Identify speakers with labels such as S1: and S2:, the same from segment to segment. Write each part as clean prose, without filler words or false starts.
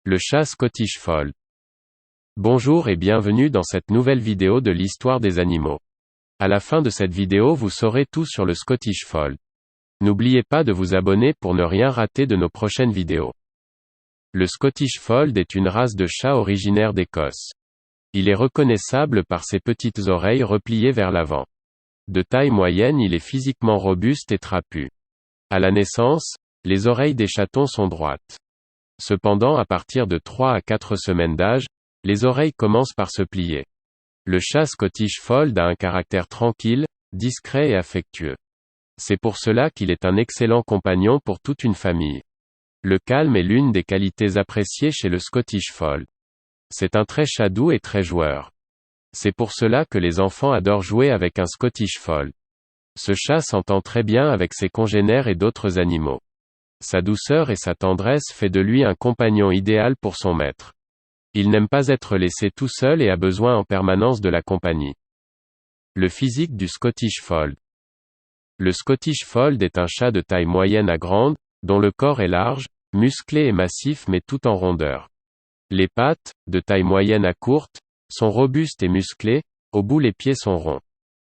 S1: Le chat Scottish Fold. Bonjour et bienvenue dans cette nouvelle vidéo de l'histoire des animaux. À la fin de cette vidéo vous saurez tout sur le Scottish Fold. N'oubliez pas de vous abonner pour ne rien rater de nos prochaines vidéos. Le Scottish Fold est une race de chat originaire d'Écosse. Il est reconnaissable par ses petites oreilles repliées vers l'avant. De taille moyenne, il est physiquement robuste et trapu. À la naissance, les oreilles des chatons sont droites. Cependant, à partir de 3 à 4 semaines d'âge, les oreilles commencent par se plier. Le chat Scottish Fold a un caractère tranquille, discret et affectueux. C'est pour cela qu'il est un excellent compagnon pour toute une famille. Le calme est l'une des qualités appréciées chez le Scottish Fold. C'est un très chat doux et très joueur. C'est pour cela que les enfants adorent jouer avec un Scottish Fold. Ce chat s'entend très bien avec ses congénères et d'autres animaux. Sa douceur et sa tendresse fait de lui un compagnon idéal pour son maître. Il n'aime pas être laissé tout seul et a besoin en permanence de la compagnie. Le physique du Scottish Fold. Le Scottish Fold est un chat de taille moyenne à grande, dont le corps est large, musclé et massif mais tout en rondeur. Les pattes, de taille moyenne à courte, sont robustes et musclées, au bout les pieds sont ronds.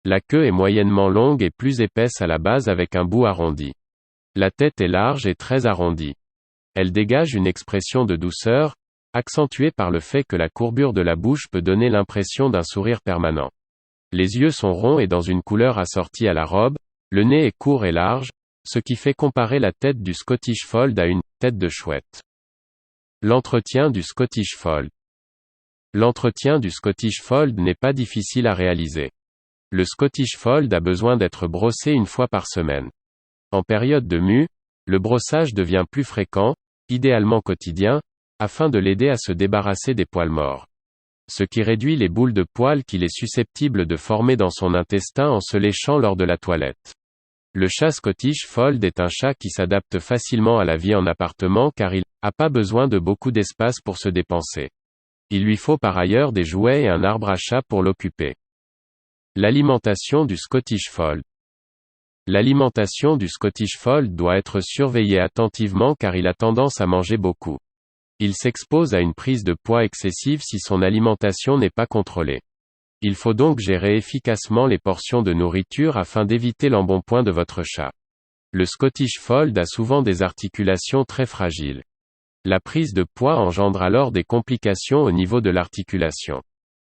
S1: La queue est moyennement longue et plus épaisse à la base avec un bout arrondi. La tête est large et très arrondie. Elle dégage une expression de douceur, accentuée par le fait que la courbure de la bouche peut donner l'impression d'un sourire permanent. Les yeux sont ronds et dans une couleur assortie à la robe, le nez est court et large, ce qui fait comparer la tête du Scottish Fold à une « tête de chouette ». L'entretien du Scottish Fold. L'entretien du Scottish Fold n'est pas difficile à réaliser. Le Scottish Fold a besoin d'être brossé une fois par semaine. En période de mue, le brossage devient plus fréquent, idéalement quotidien, afin de l'aider à se débarrasser des poils morts. Ce qui réduit les boules de poils qu'il est susceptible de former dans son intestin en se léchant lors de la toilette. Le chat Scottish Fold est un chat qui s'adapte facilement à la vie en appartement car il n'a pas besoin de beaucoup d'espace pour se dépenser. Il lui faut par ailleurs des jouets et un arbre à chat pour l'occuper. L'alimentation du Scottish Fold. L'alimentation du Scottish Fold doit être surveillée attentivement car il a tendance à manger beaucoup. Il s'expose à une prise de poids excessive si son alimentation n'est pas contrôlée. Il faut donc gérer efficacement les portions de nourriture afin d'éviter l'embonpoint de votre chat. Le Scottish Fold a souvent des articulations très fragiles. La prise de poids engendre alors des complications au niveau de l'articulation.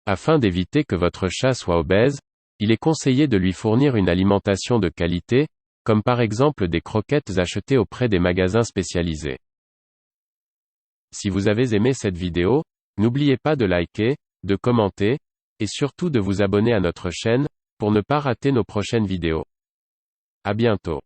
S1: Afin d'éviter que votre chat soit obèse, il est conseillé de lui fournir une alimentation de qualité, comme par exemple des croquettes achetées auprès des magasins spécialisés. Si vous avez aimé cette vidéo, n'oubliez pas de liker, de commenter, et surtout de vous abonner à notre chaîne, pour ne pas rater nos prochaines vidéos. À bientôt.